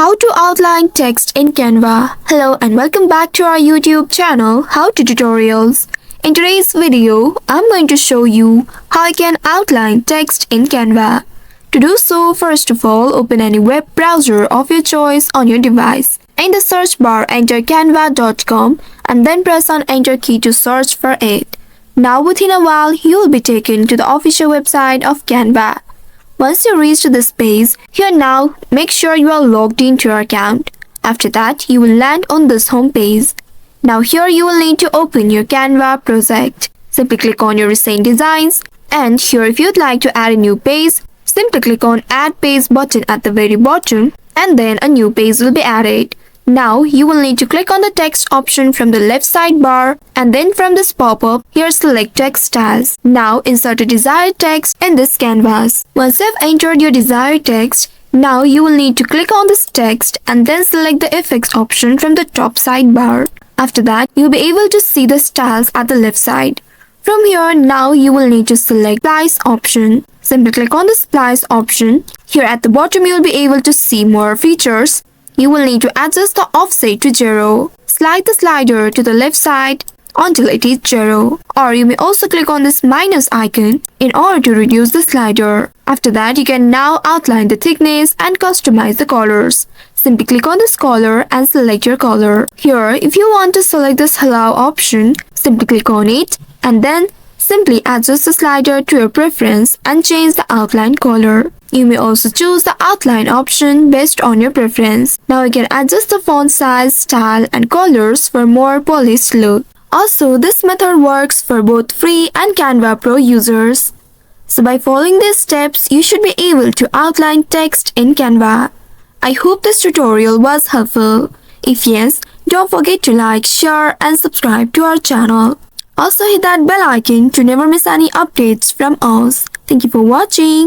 How to outline text in Canva. Hello and welcome back to our YouTube channel, How to Tutorials. In today's video, I'm going to show you how I can outline text in Canva. To do so, first of all, open any web browser of your choice on your device. In the search bar, enter canva.com and then press on enter key to search for it. Now within a while, you will be taken to the official website of Canva. Once you reach this page, here now make sure you are logged into your account. After that, you will land on this home page. Now here you will need to open your Canva project. Simply click on your recent designs, and here if you'd like to add a new page, simply click on add page button at the very bottom and then a new page will be added. Now you will need to click on the text option from the left sidebar and then from this pop-up, here select text styles. Now insert a desired text in this canvas. Once you've entered your desired text, now you will need to click on this text and then select the effects option from the top sidebar. After that, you'll be able to see the styles at the left side. From here, now you will need to select splice option. Simply click on the splice option. Here at the bottom, you'll be able to see more features. You will need to adjust the offset to 0. Slide the slider to the left side until it is 0. Or you may also click on this minus icon in order to reduce the slider. After that, you can now outline the thickness and customize the colors. Simply click on this color and select your color. Here, if you want to select this allow option, simply click on it and then simply adjust the slider to your preference and change the outline color. You may also choose the outline option based on your preference. Now you can adjust the font size, style and colors for more polished look. Also, this method works for both free and Canva Pro users. So by following these steps, you should be able to outline text in Canva. I hope this tutorial was helpful. If yes, don't forget to like, share and subscribe to our channel. Also hit that bell icon to never miss any updates from us. Thank you for watching.